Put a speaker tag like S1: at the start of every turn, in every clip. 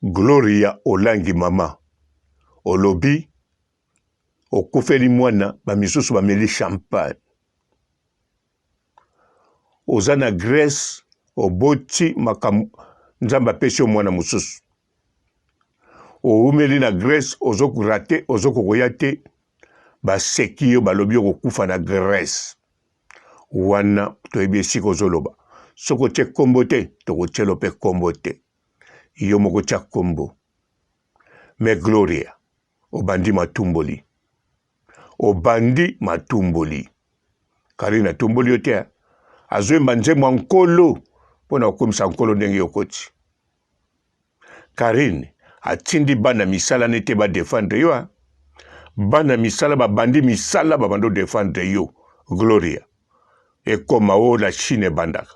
S1: Gloria olangi mama olobi okufeli mwana bamisusu bameli champagne ozana Grèce oboti nzamba pesi mwana mususu oumeli na Grèce ozokurate ozokoya te baseki yo balobi okufa na Grèce wana toyebi esika ozoloba soko tie kombo te tokotielo pe kombo te yo moko tia kombo me Gloria obandi matumboli Karine atumboli yo te azoyemba nzembo ya nkolo mpona okomisa nkolo ndenge yokoti Karine atindi bana misala nete badefendre yo bana misala babandi misala babando defendre yo Gloria ekoma o la Chine bandaka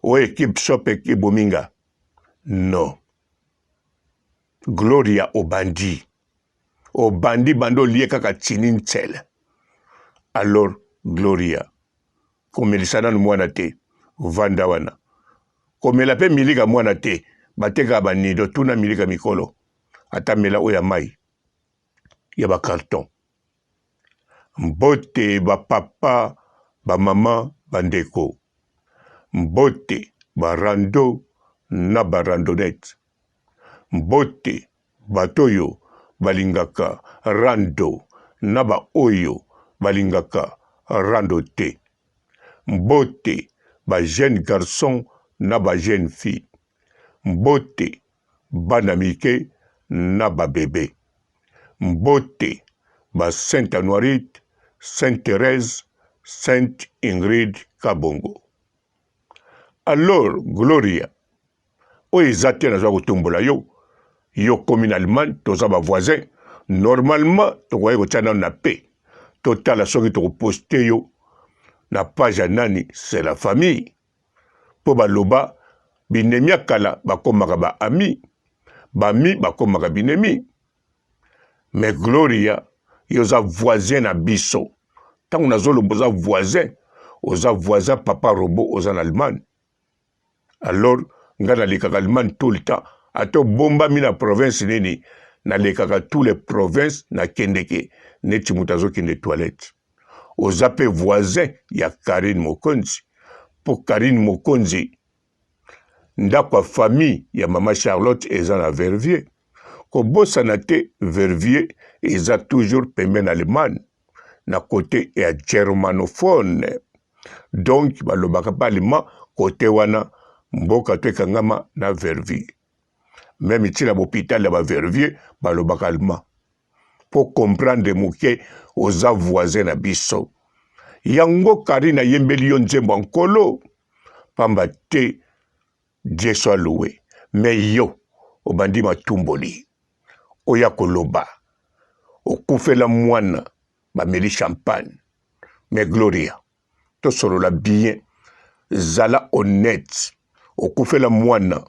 S1: o équipe shop ebominga non Gloria obandi bando lié kaka tini ntsele alors Gloria komelisana na mwana te vanda wana komela pe milika mwana te bateka banido tuna milika mikolo atamela oya mai ya ba carton mbote ba papa ba mama bandeko mbote ba rando na ba randonnette mbote batoyo balingaka rando na ba oyo balingaka rando te mbote ba jeune garçon na ba jeune fille mbote bana mike na ba bébé mbote ba Sainte Anoirite, Sainte Thérèse, Sainte Ingrid Kabongo. Alors Gloria oyo eza te nazwa kotombola yo komi na Allemagne toza ba voisin normalement tokoki kotia nano na pe totala soki tokoposte yo na page ya nani c'est la famille po baloba binemi ya kala bakomaka ba ami bami bakomaka binemi mais Gloria yo oza voisin na biso ntango nazoloba oza voisin papa robo oza na Allemagne alors nga nalekaka Allemagne tout le temps ato bombami na province nini nalekaka tous les provinces na kendeke neti moto azokende toilette oza pe voisin ya Karine Mokonzi po Karine Mokonzi ndako ya famille ya mama Charlotte eza na Verviers kobosana te Verviers eza toujours pembeni Allemagne na côté ya germanophone donc balobaka pa allemand côté wana mboka to ekangama na Verviers même ici na l'hôpital ya ba Verviers balobaka allemand pour comprendre moke oza voisin na biso yango Karine yembeli yo nzembo nkolo pamba te Dieu soit loué mais yo obandi matumboli oya koloba okufela mwana bameli champagne mais Gloria tosolola bien zala honnête okufela mwana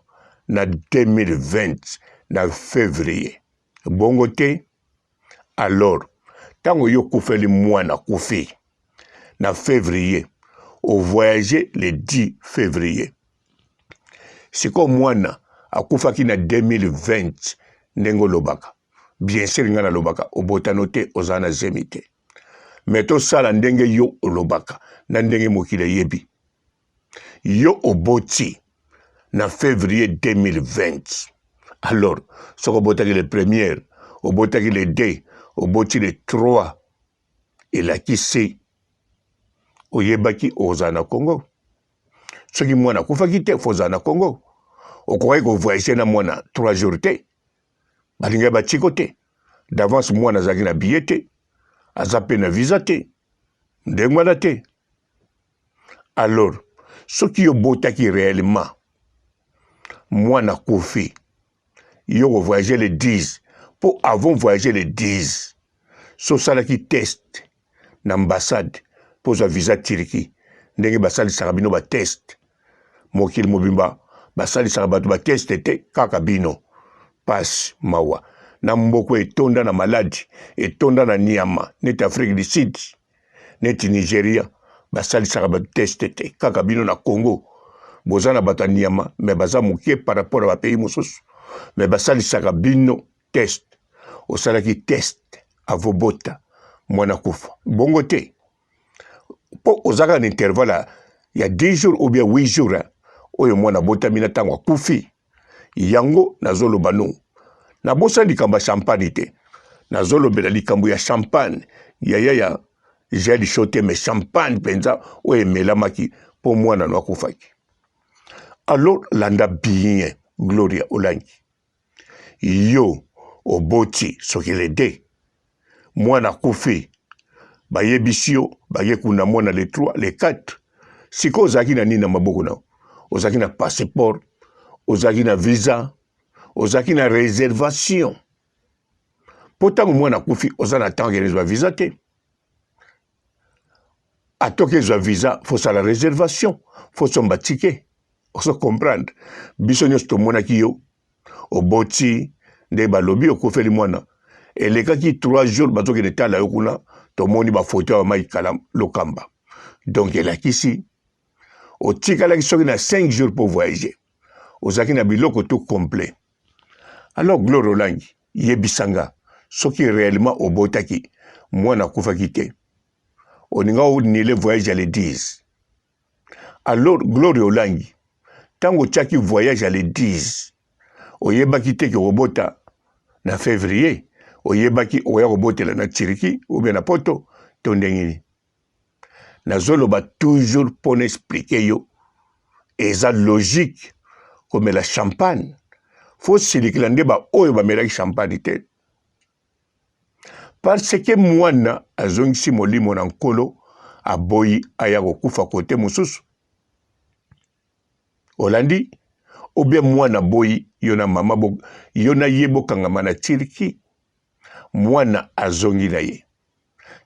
S1: na 2020 na février bongo te alors tango yo kufeli mwana kufi na février au voyager le 10 février siko mwana akufaki na 2020 ndenge olobaka bien sûr nga nalobaka obotano te oza na zemi te mais tosala ndenge yo olobaka na ndenge mokili yebi yo oboti na février 2020 alors soko obotaki le premier obotaki le 2 oboti le 3 elaki se oyebaki oza na Congo soki mwana akufaki te foza na Congo okokaki kovoyage na mwana 3 jours te balingai batiko te d'avance mwana azalaki na billet te aza pe na visa te ndenge wana te alors soki yo botaki réellement mwana kufi yo kovoyage le 10 po avant voyager le 10 so salaki test na ambassade po za visa Turquie ndenge basalisaka bino ba test mokili mobimba basalisaka bato ba test te kaka bino pasi mawa na mboko etonda na maladi etonda na niama neti Afrique du Sud neti Nigeria basalisaka bato test te kaka bino na Congo boza na bato ya niama mais baza moke par rapport à ba pays mosusu me basalisaka bino test osalaki test avobota mwana kufa bongo te po ozaka na intervalle ya 10 jours ou bien 8 jours oyo mwana botami na ntango akufi yango nazoloba no nabosa likambo ya champagne te nazolobela likambo ya champagne ya gel shote me champagne penza oyo emelamaki po mwana no akufaki. Alors landa bien Gloria Olangi yo oboti sokele de mwana kufi bayebisi yo baye kuna mwana le 3 le 4 siko ozalaki na nini na maboko na ozalaki na passeport ozalaki na visa ozalaki na réservation po ntango mwana kufi oza na ntango ezwa visa te atoki ezwa visa fosala réservation fosomba tike oso comprendre biso nyonso tomonaki yo oboti nde balobi okufeli mwana elekaki 3 jours bazokende tala yo kuna tomoni bafoto ya maikala lokamba donc elakisi otikalaki soki na 5 jours pour voyager ozalaki na biloko tout complet. Alors Gloria Olangi yebisanga soki réellement obotaki mwana akufaki te oninga onile voyage à le 10. Alors Gloria Olangi tango otiaki voyage à le 10 oyebaki te ke obota na février oyebaki oya kobotela na Tiriki ou bien na Poto to ndenge nini nazoloba toujours pour expliquer yo eza logique comme la champagne faut silikila nde ba oyo bamelaki champagne te parce que mwana azongisi molimo na nkolo aboyi aya kokufa kote mosusu olandi ou bien mwana boyi yo na mama yo na ye bokangama na Tiriki mwana azongi na ye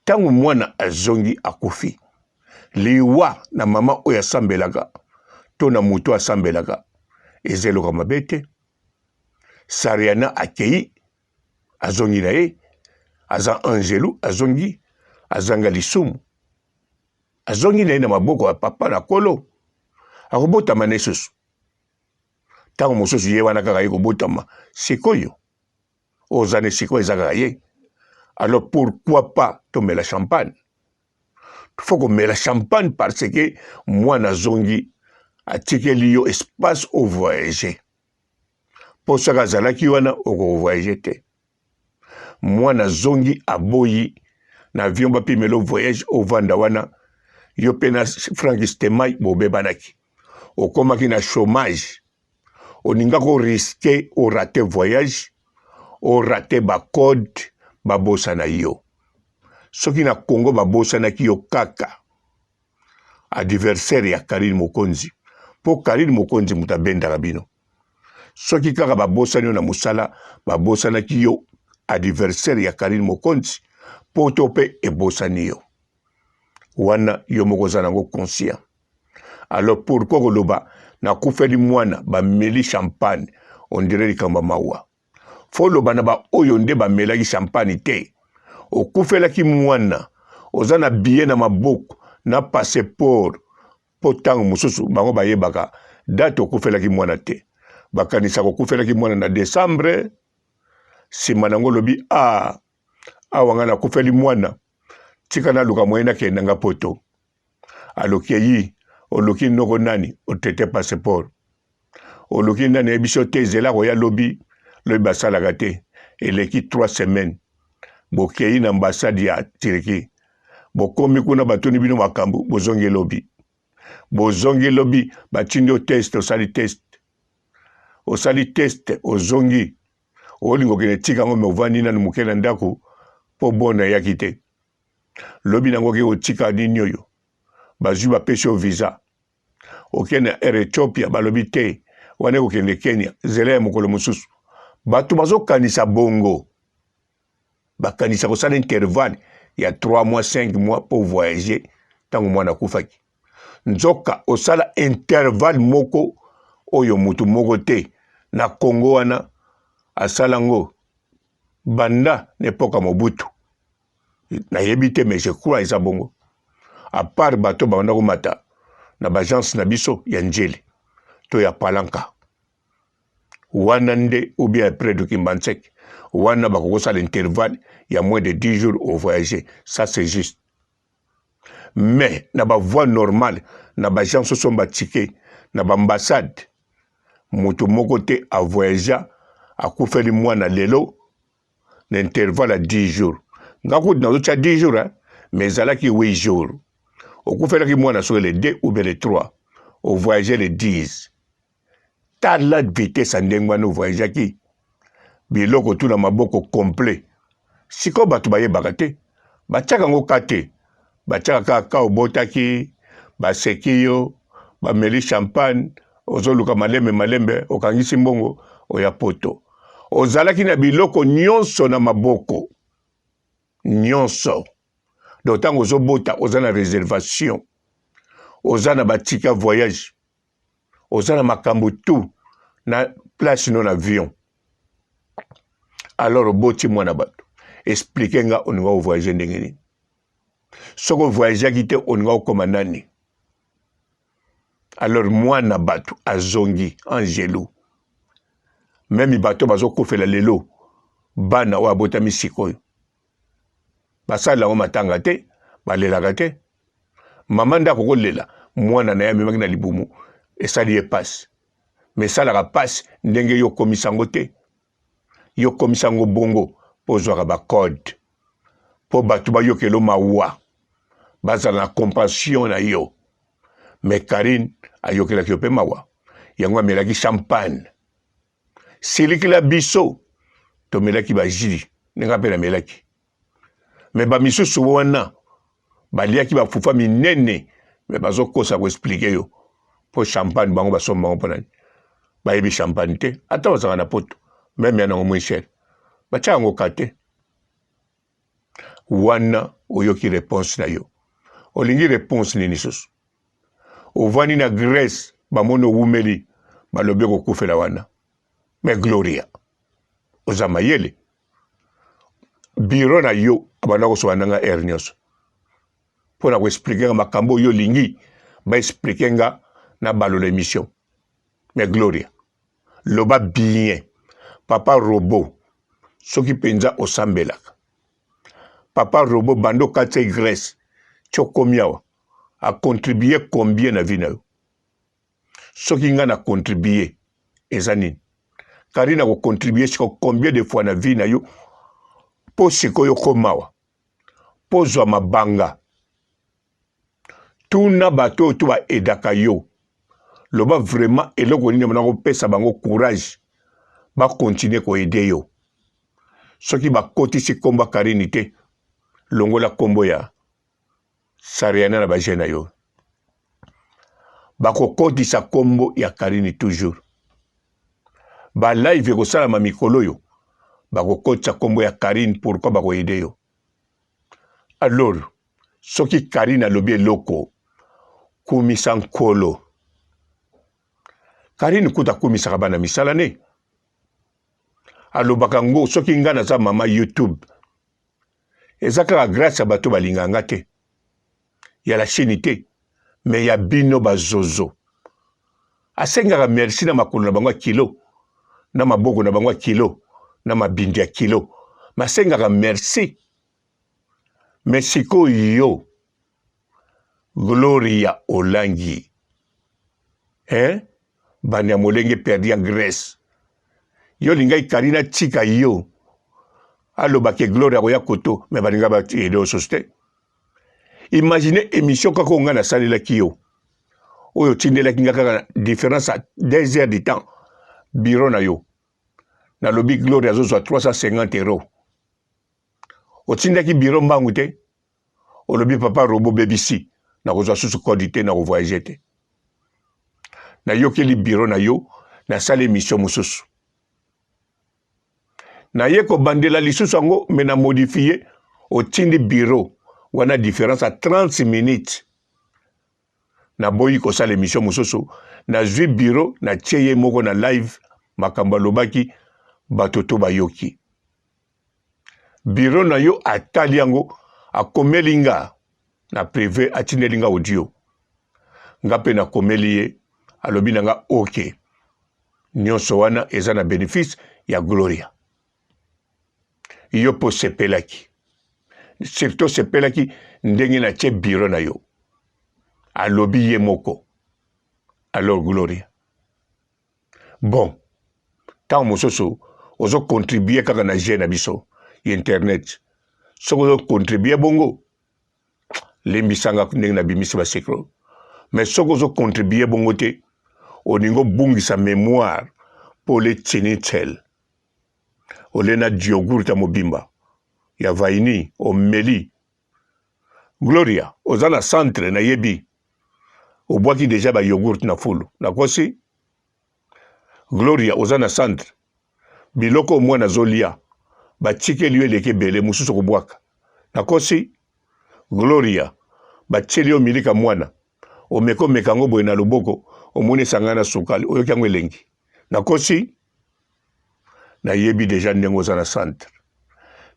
S1: tango mwana azongi akufi liwa na mama oyo asambelaka to na moto asambelaka ezeloka mabe te Sariana akei azongi na ye aza Angelu azongi azanga lisumu azongi na ye na maboko ya papa na kolo akobotama na esusu ntango mosusu ye wana kaka ye kobotama sikoyo ozane sikoyo eza kaka ye. Alors pourquoi pas tomela champagne? Faut komela champagne parce que mwana zongi atikeli yo espace au voyager po saka azalaki wana oko voyager te mwana zongi aboyi na avion bapimela voyage ovanda wana yo mpe na Frank Stemai bobebanaki okomaki na chômage oninga koriske orate voyage orate bacode babosana yo soki na Congo babosanaki yo kaka adversaire ya Karine Mokonzi po Karine Mokonzi muta bendaka bino soki kaka babosani yo na musala babosanaki yo adversaire ya Karine Mokonzi po to pe ebosani yo wana yo moko za nango conscient. Alors pourquoi koloba na kufeli mwana bameli champagne on dirait likamba mawa fo loba na ba oyo nde bamelaki champagne te okufelaki mwana oza na billet na maboko na passeport po ntango mosusu bango bayebaka date okufelaki mwana te bakanisa kokufelaki mwana na décembre nsima nango lobi awanga nakufeli mwana tika naluka moyen nakendanga poto aloki eyi oluki noko nani otete passeport oluki nani ebiso te ezela koya lobi basalaka te eleki 3 semaines bokei na ambassade ya Tiriki bokomi kuna batuni bino makambo bozongi lobi batindi test osali test ozongi olingo kene tika ngo movani na mukela ndako po bona yaki te lobi nango ke otika nini oyo bazwi bapesi o visa okende Ethiopia balobi te wane okende Kenya zela ya mokolo mosusu bato bazokanisa bongo bakanisa kosala intervalle ya 3 mois 5 mois pour voyager tango mwana kufaki nzoka osala intervalle moko oyo mutu moko te na Congo wana asalango banda n'epoka Mobutu na yebite mais je crois eza bongo à part bato banda komata na bagence na biso ya njeli to ya palanka wana nde ou bien près de Kimbansek wana bakokosala l'intervalle il y a moins de 10 jours au voyager, ça c'est juste. Mais na ba voie normale na ba gens so somba ticket na ba ambassade moto moko te a voyager a kufeli mwana lelo l'intervalle à 10 jours. Ngako na zo 10 jours hein, mais zala ki 8 jours. Au kufeli ki mwana sur les 2 ou bien les 3 au voyager les 10. Ta la vitesse ndengwa no voyager ki biloko tuna maboko complet. Siko batu baye bakate bachaka ngo kate bachaka ka obotaki baseki yo bameli champagne ozoluka malembe okangisi mbongo oya poto ozalaki na biloko nyonso na maboko nyonso d'autant ozobota ozana réservation ozana batika voyage ozana makambo tout na place non avion alors oboti mwana bato expliquer nga oninga o voyager ndenge nini soko voyager kite oninga okoma nani alors mwana bato azongi angelo même bato bazokofela lelo bana oyo abotami sikoyo basala ngo matanga te balelaka te mama ndako kolela mwana na ye amemaki na libumu esali ye pasi mais esalaka pasi ndenge yo komisango te yo komisango bongo po ozwaka bacode po bato bayokelo mawa bazala na compassion na yo mais Karine ayokelaki yo mpe mawa yango amelaki champagne silikila biso tomelaki bajili ndenge mpe namelaki mais bamisusu wana baliaki bafufa minene mais bazokosa koexplike yo po champagne bango basomba bango mpo nani bayebi champagne te ata bazalaka na poto meme ya nango moins cher batia yango ka te wana oyoki réponse na yo olingi réponse nini susu ovandi na Grèce bamoni owumeli balobi kokufela wana mais Gloria oza mayele biro na yo abanda kosoba nanga air nyonso mpo na koexplike nga makambo oyo olingi baexplike nga na balola émission mais Gloria loba bien papa Robo soki penza osambelaka papa Robo bando kati Grèce tiokomi awa a contribué combien na vie na yo soki nga na contribué eza nini Karine ko contribué siko combien de fois na vie na yo po sikoyo komawa po zwa mabanga tuna bato to ba edaka yo loba vraiment eloko nini mona ko pesa bango courage ba continuer ko aider yo soki ba kotisi komba Karine te longola kombo ya Sariana na bajena yo bakokotisa kombo ya Karine toujours ba live kosala ma mikolo yo bakokotisa kombo ya Karine pourquoi bakoyede yo alors soki Karine alobi eloko kumisa nkolo Karine kuta kumisaka bana misala ne alobaka ngo soki nga naza mama YouTube eza kaka grâce ya bato balinganga te ya la chaîne te mais ya bino bazozo asengaka merci na makolo na bango kilo na maboko na bango kilo na mabindi ya kilo masengaka merci mais siko yo Gloria Olangi bani ya molenge perdi ya Grèce yo lingai Karina tika yo alobake Gloria koya koto mais baninga ba edo soste. Imaginez émission kako nga na salelaki yo oyo tindelaki nga kaka différence à 2 heures de temps bureau na yo na lobi Gloria zo 350 €. Otindaki bureau mbangu te olobi papa Robo BBC na kozwa susu kodité na voyager te na yokeli bureau na yo na sale émission mususu na yeko bandela lisusu ango mais na modifier otindi bureau wana différence à 30 minutes na boyi ko sala émission mususu na zwi bureau na tieye moko na live makambo lobaki batoto bayoki bureau na yo atali yango akomelinga na privé atinelinga audio nga pe na komeli ye alobi nanga OK nyonso wana eza na bénéfice ya Gloria. Yo po sepelaki. Surtout sepelaki ndenge na tie bureau na yo. Alobi ye moko. Alors Gloria. Bon. Tant mososo ozo contribuer kaka na je na biso internet. Soko ozo contribuer bongo. Lembisanga ndenge na bimisi ba sekro. Mais soko ozo contribuer bongo te. Oningo bungi sa mémoire pour les tinitel. Olena diogurta mobimba. Ya vaini, o meli. Gloria, ozana centre na yebi. Obwaki deja ba yogurt na fulu. Na kosi? Gloria, ozana centre. Biloko mwana zolia. Ba chike liwe leke bele mususu kubwaka. Na kosi? Gloria, ba chelio milika mwana. Omeko mekango boye na luboko. Omone sangana sukali. Oyoki yango elengi. Na kosi? Na yebi deja ndengo zana centre.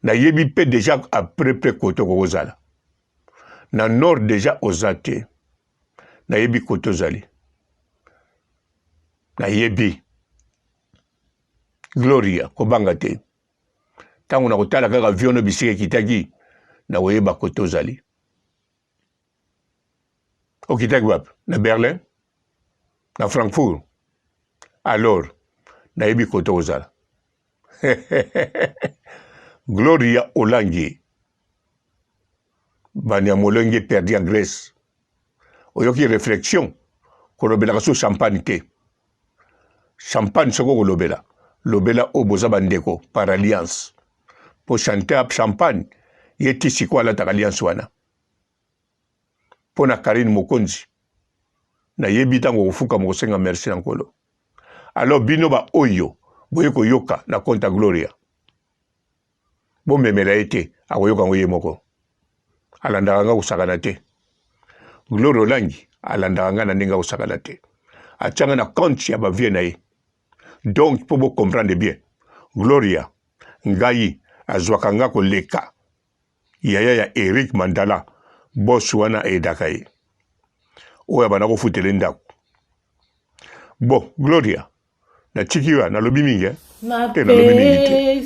S1: Na yebi pe deja après koto kozala. Na nord deja ozate. Na yebi koto zali. Na yebi. Gloria, kobanga te. Tango na kotala kaka viono bisike kitaki. Na oyeba koto zali. O kitaki wapi? Na Berlin? Na Frankfurt? Alors, na yebi koto kozala. Gloria Olangi. Banya molenge perdu en Grèce. Oyoki réflexion. Kolobela kaso champagne te. Champagne soko kolobela. Lobela oboza bandeko par alliance. Pour chanter ap champagne. Yeti sikwa la ta alliance wana. Pona Karine Mokonzi. Na yebi tango kufuka mokosenga merci nankolo. Alors bino ba oyo. Boyeko yoka na konta Gloria. Bon memela ete akoyoka ngoye moko. Alandaka nga kusakana te. Gloria Olangi alandaka nga na ndenge kusakana te. Atianga na compte ya bavie na ye. Donc pour vous comprendre bien. Gloria ngai azwaka nga koleka. Ya Eric Mandala boss wana edaka ye. Oya bana ko futele ndako. Bon, Gloria na chikiwa na lobi mingi
S2: na
S1: lobi mingi te.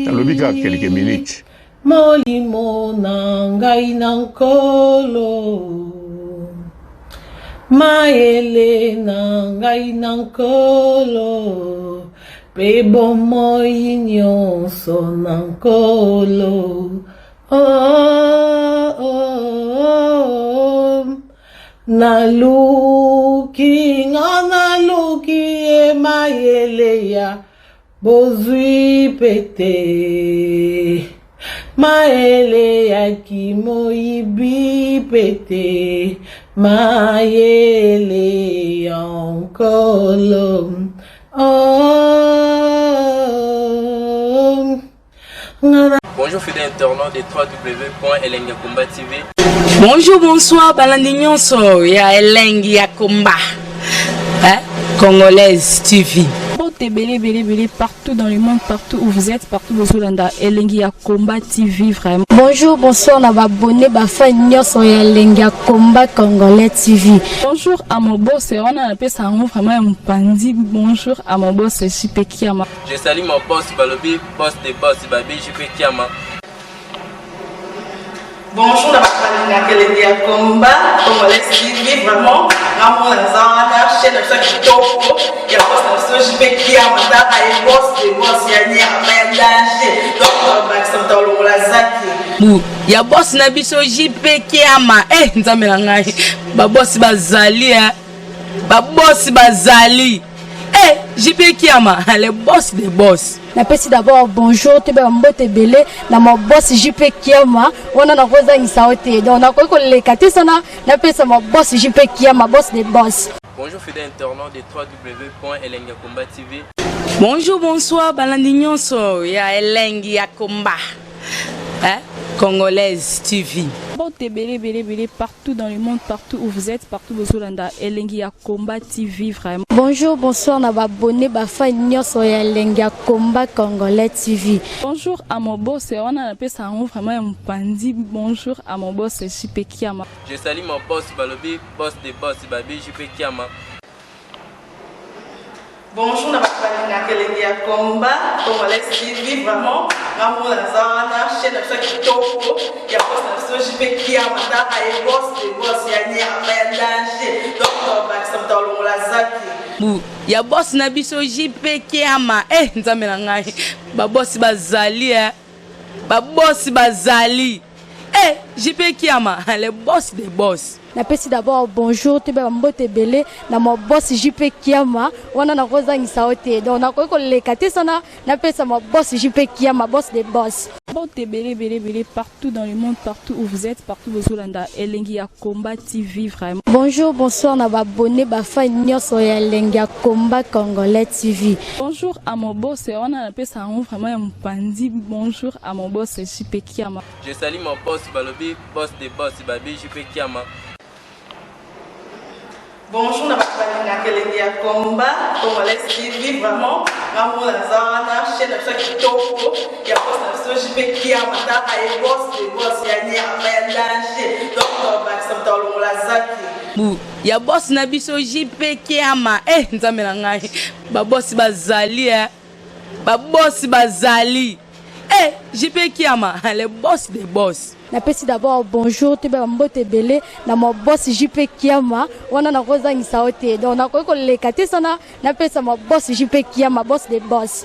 S1: Na lobi ka quelques minutes.
S2: Molimo na ngai na nkolo maele na ngai na nkolo pe bomoi nyonso na nkolo naluki e maele ya bozwi pete maele ya kimoyibi pete maele ya nkolo
S3: Bonjour fidèles internautes de www.elengiakomba TV.
S4: Bonjour, bonsoir, balandi nyonso ya Elengi ya Komba. Congolaise TV.
S5: Belé partout dans le monde, partout où vous êtes, partout où vous êtes, Elengi ya Komba TV vraiment.
S6: Bonjour, bonsoir, on va abonner ba fan nyonso ya Elengi ya Komba Congolais TV.
S5: Bonjour à mon boss, on a appelé ça vraiment un pandi. Bonjour à mon boss, JP Kiama.
S3: Je salue mon boss Balobi, boss des boss Babi, JP Kiama.
S2: Bonjour, na Elengi ya Komba Congolais TV vraiment. Ramon Lazana, chaîne de chaque topo, il y a boss de JP Kiama, et boss de boss Yania, danger. Donc on va s'entendre la zaki.
S4: Ya boss na biso JP Kiama. Nzambe na ngai. Ba boss bazali Ba boss bazali. JP Kiama, le boss des boss.
S6: Napesi d'abord bonjour, te ba mbote belé na mo boss JP Kiama, wana na koza ngisaote. Donc na ko le katesana, napesa mo boss JP Kiama, boss des boss.
S3: Bonjour fidèles internautes de www.elengiakomba TV.
S4: Bonjour, bonsoir, balandi nyonso ya Elengi ya Komba. Congolaise TV.
S5: Belé partout dans le monde, partout où vous êtes, partout où vous êtes, Elengi ya Komba TV vraiment.
S6: Bonjour, bonsoir, on va abonner ba fan nyonso ya Elengi ya Komba Congolais TV.
S5: Bonjour à mon boss, on a appelé ça vraiment un pandi. Bonjour à mon boss, JP Kiama.
S3: Je salue mon boss Balobi, boss des boss Babi, JP Kiama.
S2: Bonjour, na bakubali na kelenge ya komba Congolais TV vraiment ngamu na zana chaîne na kitoko ya boss na JP Kiama ta ay boss de boss ya ni ya danger donc ba samta longola zaki
S4: ya boss na biso JP Kiama nzambe na ngai ba boss bazali ba boss bazali JP Kiama le boss des boss.
S6: Napesi d'abord bonjour te ba mbote belé na mo boss JP Kiama wana na kozangisa ote donc na ko leka te sana napesa mo boss JP Kiama boss des boss.
S5: Mbote belé partout dans le monde, partout où vous êtes, partout où vous êtes, Elengi ya Komba TV vraiment.
S6: Bonjour, bonsoir na ba abonné ba fan nyonso ya Elengi ya Komba Congolais TV.
S5: Bonjour à mon boss, on a appelé ça vraiment un pandi. Bonjour à mon boss JP Kiama.
S3: Je salue mon boss Balobi, boss des boss, Babi JP Kiama.
S2: Bonjour, na bakubali na kelenge ya komba Congolais TV vraiment ngamu na zana chaîne na kitoko ya boss na JP Kiama ta ay boss de boss ya ni ya danger donc ba samta longola zaki
S4: ya boss na biso JP Kiama nzambe na ngai ba boss bazali ba boss bazali JP Kiama le boss des boss.
S6: Napesi d'abord bonjour te ba mbote belé na mo boss JP Kiama wana na kozangisa ote donc na ko leka te sana napesa mo boss JP Kiama boss des boss.